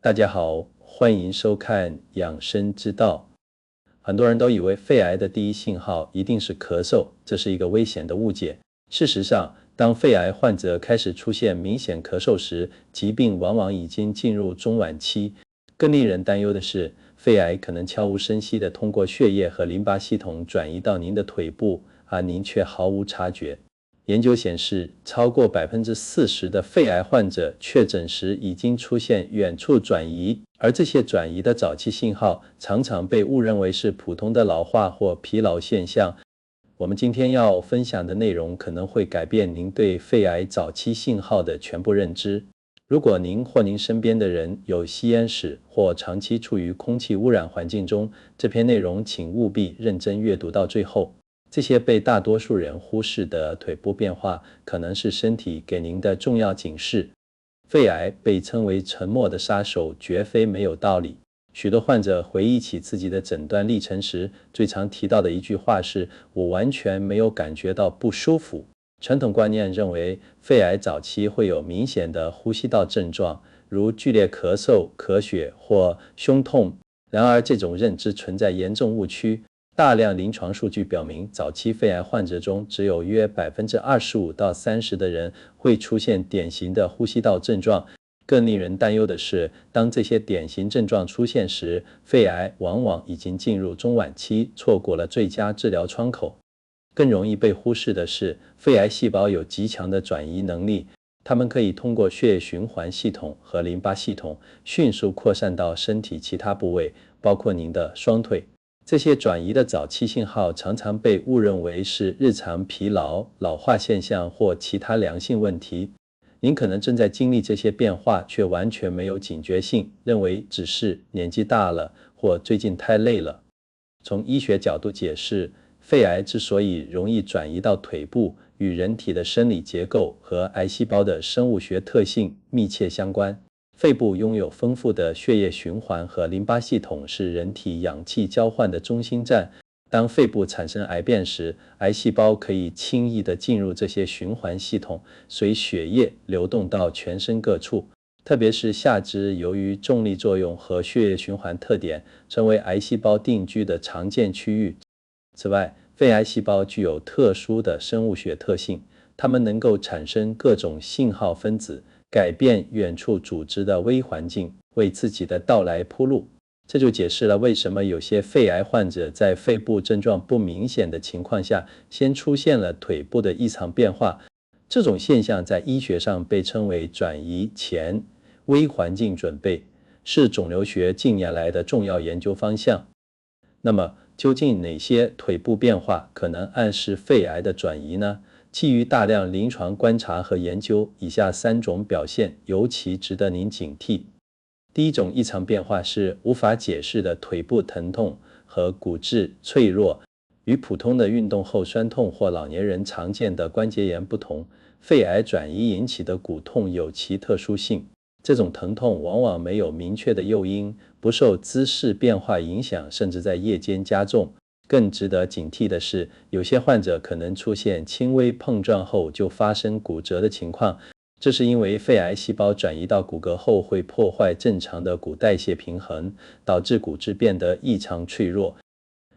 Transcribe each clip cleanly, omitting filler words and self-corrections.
大家好，欢迎收看养生之道。很多人都以为肺癌的第一信号一定是咳嗽，这是一个危险的误解。事实上，当肺癌患者开始出现明显咳嗽时，疾病往往已经进入中晚期。更令人担忧的是，肺癌可能悄无声息地通过血液和淋巴系统转移到您的腿部，而您却毫无察觉。研究显示，超过40%的肺癌患者确诊时已经出现远处转移，而这些转移的早期信号常常被误认为是普通的老化或疲劳现象。我们今天要分享的内容可能会改变您对肺癌早期信号的全部认知。如果您或您身边的人有吸烟史或长期处于空气污染环境中，这篇内容请务必认真阅读到最后。这些被大多数人忽视的腿部变化，可能是身体给您的重要警示。肺癌被称为沉默的杀手，绝非没有道理。许多患者回忆起自己的诊断历程时，最常提到的一句话是：我完全没有感觉到不舒服。传统观念认为，肺癌早期会有明显的呼吸道症状，如剧烈咳嗽、咳血或胸痛。然而，这种认知存在严重误区。大量临床数据表明，早期肺癌患者中只有约25%到30%的人会出现典型的呼吸道症状。更令人担忧的是，当这些典型症状出现时，肺癌往往已经进入中晚期，错过了最佳治疗窗口。更容易被忽视的是，肺癌细胞有极强的转移能力，它们可以通过血液循环系统和淋巴系统迅速扩散到身体其他部位，包括您的双腿。这些转移的早期信号常常被误认为是日常疲劳、老化现象或其他良性问题。您可能正在经历这些变化，却完全没有警觉性，认为只是年纪大了或最近太累了。从医学角度解释，肺癌之所以容易转移到腿部，与人体的生理结构和癌细胞的生物学特性密切相关。肺部拥有丰富的血液循环和淋巴系统，是人体氧气交换的中心站。当肺部产生癌变时，癌细胞可以轻易地进入这些循环系统，随血液流动到全身各处。特别是下肢，由于重力作用和血液循环特点，成为癌细胞定居的常见区域。此外，肺癌细胞具有特殊的生物学特性，它们能够产生各种信号分子，改变远处组织的微环境，为自己的到来铺路。这就解释了为什么有些肺癌患者在肺部症状不明显的情况下，先出现了腿部的异常变化。这种现象在医学上被称为转移前微环境准备，是肿瘤学近年来的重要研究方向。那么，究竟哪些腿部变化可能暗示肺癌的转移呢？基于大量临床观察和研究，以下3种表现尤其值得您警惕。第一种异常变化是无法解释的腿部疼痛和骨质脆弱。与普通的运动后酸痛或老年人常见的关节炎不同，肺癌转移引起的骨痛有其特殊性。这种疼痛往往没有明确的诱因，不受姿势变化影响，甚至在夜间加重。更值得警惕的是，有些患者可能出现轻微碰撞后就发生骨折的情况，这是因为肺癌细胞转移到骨骼后会破坏正常的骨代谢平衡，导致骨质变得异常脆弱。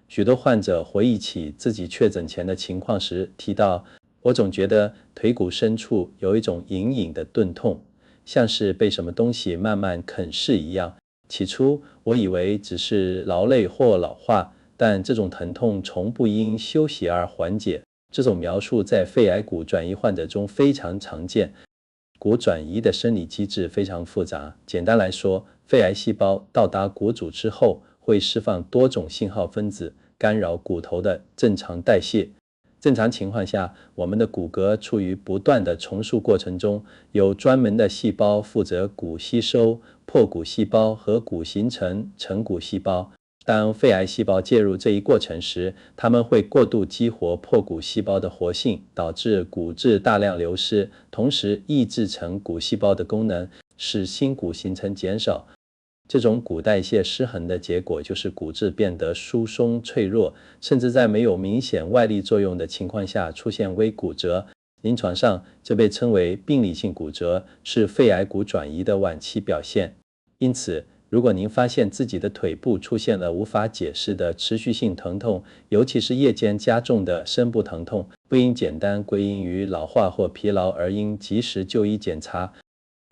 许多患者回忆起自己确诊前的情况时提到，我总觉得腿骨深处有一种隐隐的钝痛，像是被什么东西慢慢啃噬一样。起初我以为只是劳累或老化，但这种疼痛从不因休息而缓解。这种描述在肺癌骨转移患者中非常常见。骨转移的生理机制非常复杂，简单来说，肺癌细胞到达骨组织后会释放多种信号分子，干扰骨头的正常代谢。正常情况下，我们的骨骼处于不断的重塑过程中，有专门的细胞负责骨吸收、破骨细胞和骨形成成骨细胞。当肺癌细胞介入这一过程时，它们会过度激活破骨细胞的活性，导致骨质大量流失，同时抑制成骨细胞的功能，使新骨形成减少。这种骨代谢失衡的结果就是骨质变得疏松脆弱，甚至在没有明显外力作用的情况下出现微骨折。临床上，这被称为病理性骨折，是肺癌骨转移的晚期表现。因此，如果您发现自己的腿部出现了无法解释的持续性疼痛，尤其是夜间加重的深部疼痛，不应简单归因于老化或疲劳，而应及时就医检查。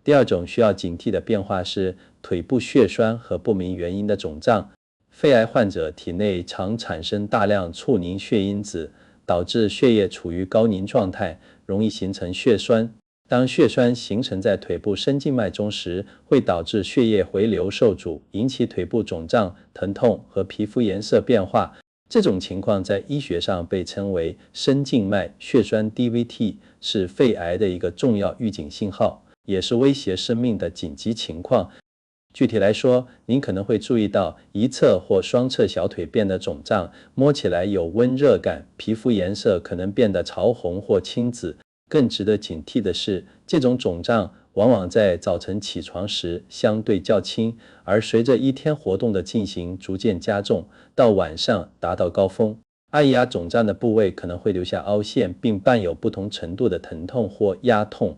第二种需要警惕的变化是腿部血栓和不明原因的肿胀。肺癌患者体内常产生大量促凝血因子，导致血液处于高凝状态，容易形成血栓。当血栓形成在腿部深静脉中时，会导致血液回流受阻，引起腿部肿胀、疼痛和皮肤颜色变化。这种情况在医学上被称为深静脉血栓 DVT， 是肺癌的一个重要预警信号，也是威胁生命的紧急情况。具体来说，您可能会注意到一侧或双侧小腿变得肿胀，摸起来有温热感，皮肤颜色可能变得潮红或青紫。更值得警惕的是，这种肿胀往往在早晨起床时相对较轻，而随着一天活动的进行逐渐加重，到晚上达到高峰。按压肿胀的部位可能会留下凹陷，并伴有不同程度的疼痛或压痛。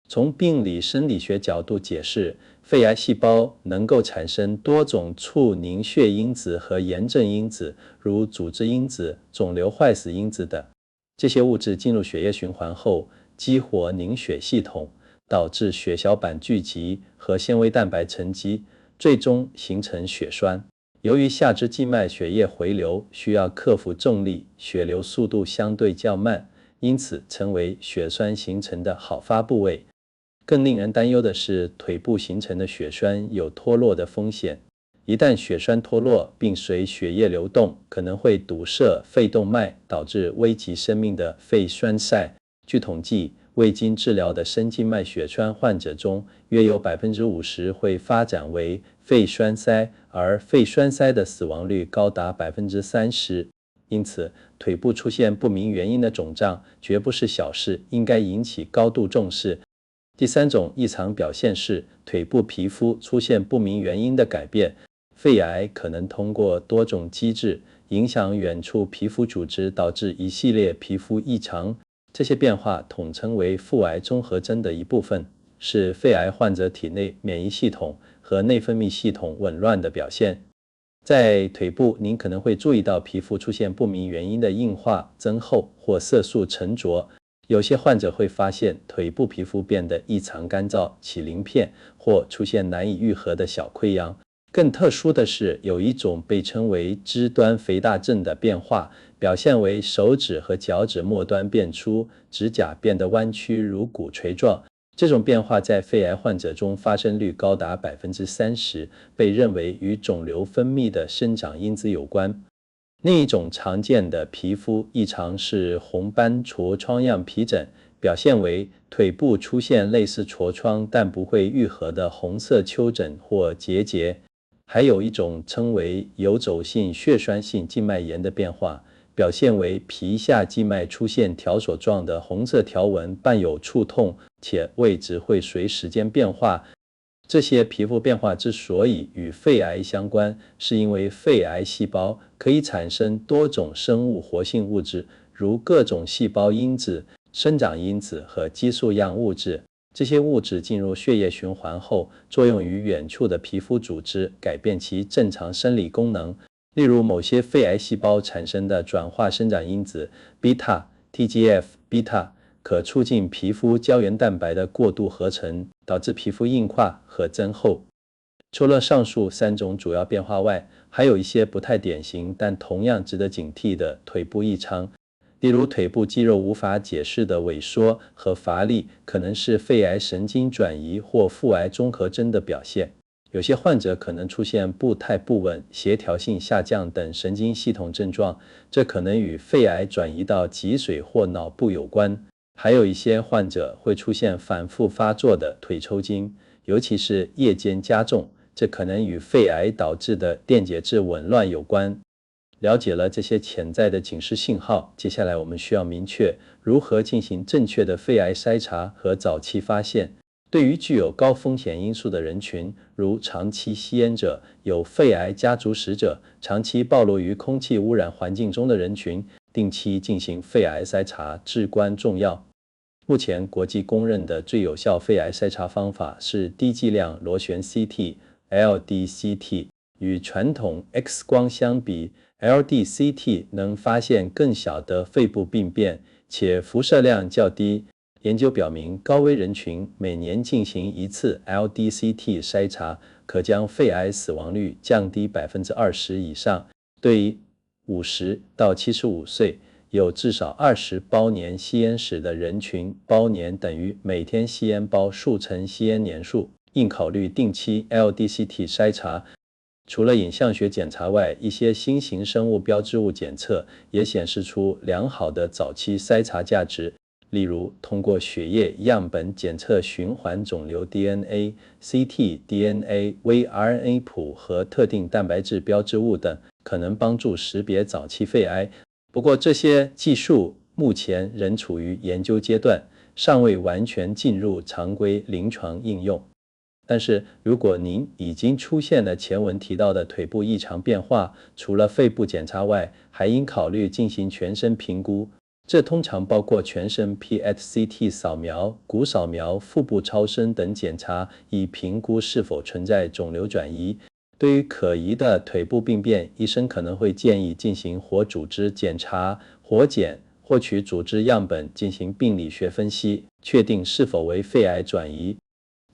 从病理生理学角度解释，肺癌细胞能够产生多种促凝血因子和炎症因子，如组织因子、肿瘤坏死因子等。这些物质进入血液循环后，激活凝血系统，导致血小板聚集和纤维蛋白沉积，最终形成血栓。由于下肢静脉血液回流需要克服重力，血流速度相对较慢，因此成为血栓形成的好发部位。更令人担忧的是，腿部形成的血栓有脱落的风险。一旦血栓脱落并随血液流动，可能会堵塞肺动脉，导致危及生命的肺栓塞。据统计，未经治疗的深静脉血栓患者中，约有 50% 会发展为肺栓塞，而肺栓塞的死亡率高达 30%。因此，腿部出现不明原因的肿胀绝不是小事，应该引起高度重视。第三种异常表现是腿部皮肤出现不明原因的改变。肺癌可能通过多种机制影响远处皮肤组织，导致一系列皮肤异常。这些变化统称为腹癌综合征的一部分，是肺癌患者体内免疫系统和内分泌系统紊乱的表现。在腿部，您可能会注意到皮肤出现不明原因的硬化、增厚或色素沉着。有些患者会发现腿部皮肤变得异常干燥、起鳞片，或出现难以愈合的小溃疡。更特殊的是，有一种被称为肢端肥大症的变化，表现为手指和脚趾末端变粗，指甲变得弯曲如鼓槌状。这种变化在肺癌患者中发生率高达 30%， 被认为与肿瘤分泌的生长因子有关。另一种常见的皮肤异常是红斑痤疮样皮疹，表现为腿部出现类似痤疮但不会愈合的红色丘疹或结节。还有一种称为游走性血栓性静脉炎的变化，表现为皮下静脉出现条索状的红色条纹，伴有触痛，且位置会随时间变化。这些皮肤变化之所以与肺癌相关，是因为肺癌细胞可以产生多种生物活性物质，如各种细胞因子、生长因子和激素样物质。这些物质进入血液循环后，作用于远处的皮肤组织，改变其正常生理功能。例如，某些肺癌细胞产生的转化生长因子 β、TGF-β 可促进皮肤胶原蛋白的过度合成，导致皮肤硬化和增厚。除了上述三种主要变化外，还有一些不太典型但同样值得警惕的腿部异常。例如，腿部肌肉无法解释的萎缩和乏力，可能是肺癌神经转移或腹癌综合征的表现。有些患者可能出现步态不稳、协调性下降等神经系统症状，这可能与肺癌转移到脊髓或脑部有关。还有一些患者会出现反复发作的腿抽筋，尤其是夜间加重，这可能与肺癌导致的电解质紊乱有关。了解了这些潜在的警示信号，接下来我们需要明确如何进行正确的肺癌筛查和早期发现。对于具有高风险因素的人群，如长期吸烟者、有肺癌家族史者、长期暴露于空气污染环境中的人群，定期进行肺癌筛查至关重要。目前国际公认的最有效肺癌筛查方法是低剂量螺旋 CT、（LDCT）。与传统 X 光相比 ，LDCT 能发现更小的肺部病变，且辐射量较低。研究表明，高危人群每年进行一次 LDCT 筛查，可将肺癌死亡率降低20%以上。对于50到75岁，有至少20包年吸烟史的人群，包年等于每天吸烟包数乘吸烟年数，应考虑定期 LDCT 筛查。除了影像学检查外，一些新型生物标志物检测也显示出良好的早期筛查价值，例如通过血液样本检测循环肿瘤 DNA、CT、DNA、微RNA 谱和特定蛋白质标志物等，可能帮助识别早期肺癌。不过，这些技术目前仍处于研究阶段，尚未完全进入常规临床应用。但是，如果您已经出现了前文提到的腿部异常变化，除了肺部检查外，还应考虑进行全身评估。这通常包括全身 PET-CT 扫描、骨扫描、腹部超声等检查，以评估是否存在肿瘤转移。对于可疑的腿部病变，医生可能会建议进行活组织检查、活检，获取组织样本进行病理学分析，确定是否为肺癌转移。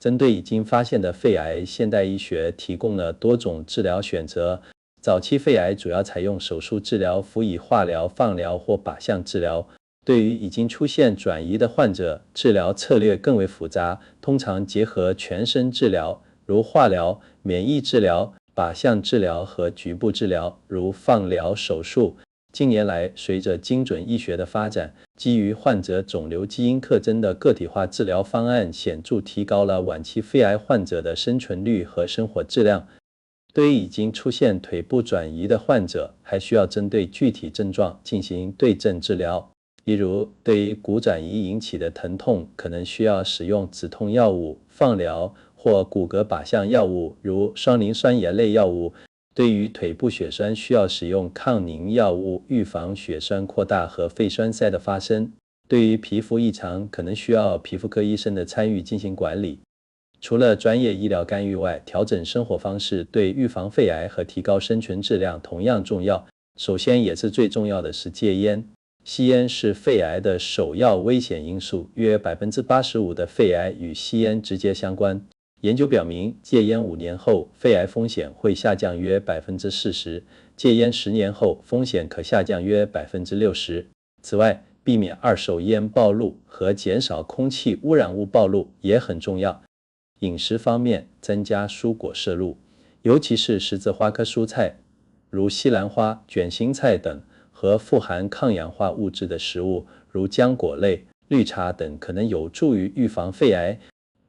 针对已经发现的肺癌，现代医学提供了多种治疗选择。早期肺癌主要采用手术治疗，辅以化疗、放疗或靶向治疗。对于已经出现转移的患者，治疗策略更为复杂，通常结合全身治疗，如化疗、免疫治疗、靶向治疗和局部治疗，如放疗、手术。近年来，随着精准医学的发展，基于患者肿瘤基因特征的个体化治疗方案显著提高了晚期肺癌患者的生存率和生活质量。对于已经出现腿部转移的患者，还需要针对具体症状进行对症治疗。例如，对于骨转移引起的疼痛，可能需要使用止痛药物、放疗或骨骼靶向药物，如双磷酸盐类药物。对于腿部血栓，需要使用抗凝药物，预防血栓扩大和肺栓塞的发生。对于皮肤异常，可能需要皮肤科医生的参与进行管理。除了专业医疗干预外，调整生活方式对预防肺癌和提高生存质量同样重要。首先也是最重要的是戒烟。吸烟是肺癌的首要危险因素，约85%的肺癌与吸烟直接相关。研究表明，戒烟5年后，肺癌风险会下降约40%；戒烟10年后，风险可下降约60%。此外，避免二手烟暴露和减少空气污染物暴露也很重要。饮食方面，增加蔬果摄入，尤其是十字花科蔬菜，如西兰花、卷心菜等，和富含抗氧化物质的食物，如浆果类、绿茶等，可能有助于预防肺癌。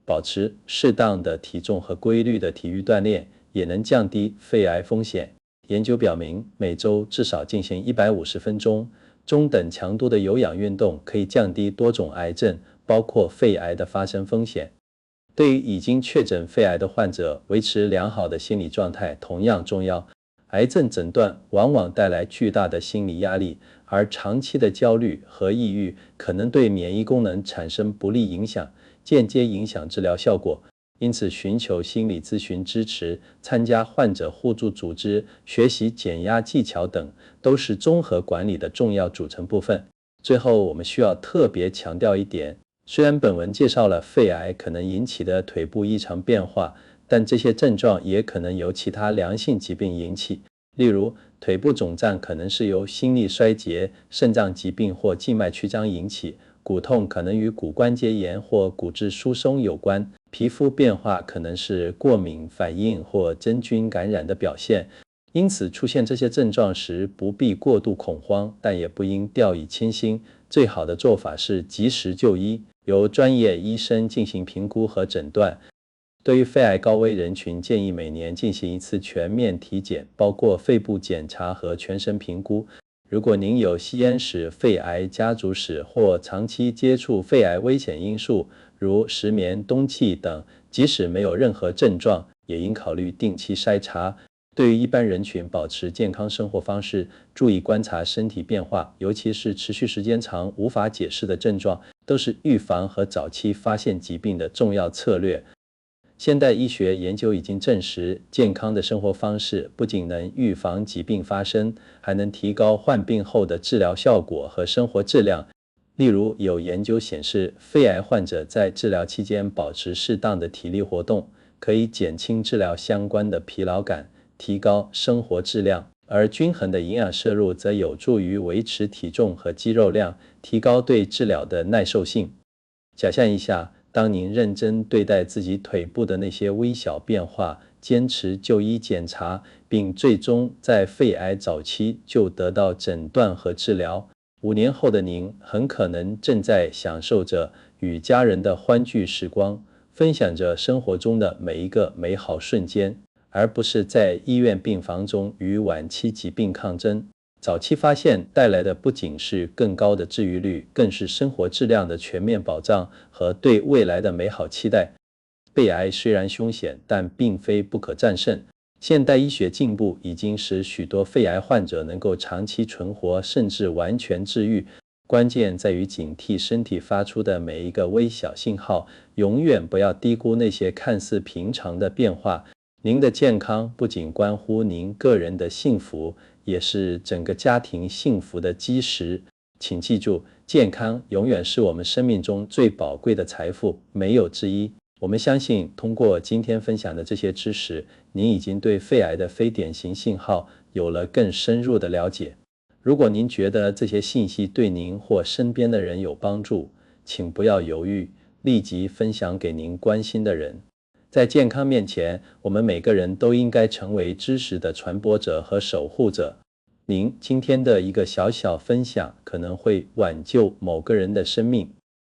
保持适当的体重和规律的体育锻炼，也能降低肺癌风险。研究表明，每周至少进行150分钟中等强度的有氧运动，可以降低多种癌症，包括肺癌的发生风险。对于已经确诊肺癌的患者，维持良好的心理状态同样重要。癌症诊断往往带来巨大的心理压力，而长期的焦虑和抑郁可能对免疫功能产生不利影响，间接影响治疗效果。因此，寻求心理咨询支持、参加患者互助组织、学习减压技巧等，都是综合管理的重要组成部分。最后，我们需要特别强调一点，虽然本文介绍了肺癌可能引起的腿部异常变化，但这些症状也可能由其他良性疾病引起。例如，腿部肿胀可能是由心力衰竭、肾脏疾病或静脉曲张引起，骨痛可能与骨关节炎或骨质疏松有关，皮肤变化可能是过敏反应或真菌感染的表现。因此，出现这些症状时不必过度恐慌，但也不应掉以轻心。最好的做法是及时就医，由专业医生进行评估和诊断。对于肺癌高危人群，建议每年进行一次全面体检，包括肺部检查和全身评估。如果您有吸烟史、肺癌家族史或长期接触肺癌危险因素，如失眠、氡气等，即使没有任何症状，也应考虑定期筛查。对于一般人群，保持健康生活方式，注意观察身体变化，尤其是持续时间长、无法解释的症状，都是预防和早期发现疾病的重要策略。现代医学研究已经证实，健康的生活方式不仅能预防疾病发生，还能提高患病后的治疗效果和生活质量。例如，有研究显示，肺癌患者在治疗期间保持适当的体力活动，可以减轻治疗相关的疲劳感，提高生活质量。而均衡的营养摄入则有助于维持体重和肌肉量，提高对治疗的耐受性。想象一下，当您认真对待自己腿部的那些微小变化，坚持就医检查，并最终在肺癌早期就得到诊断和治疗，5年后的您很可能正在享受着与家人的欢聚时光，分享着生活中的每一个美好瞬间，而不是在医院病房中与晚期疾病抗争。早期发现带来的不仅是更高的治愈率，更是生活质量的全面保障和对未来的美好期待。肺癌虽然凶险，但并非不可战胜。现代医学进步已经使许多肺癌患者能够长期存活，甚至完全治愈。关键在于警惕身体发出的每一个微小信号，永远不要低估那些看似平常的变化。您的健康不仅关乎您个人的幸福，也是整个家庭幸福的基石。请记住，健康永远是我们生命中最宝贵的财富，没有之一。我们相信，通过今天分享的这些知识，您已经对肺癌的非典型信号有了更深入的了解。如果您觉得这些信息对您或身边的人有帮助，请不要犹豫，立即分享给您关心的人。在健康面前，我们每个人都应该成为知识的传播者和守护者。您今天的一个小小分享，可能会挽救某个人的生命。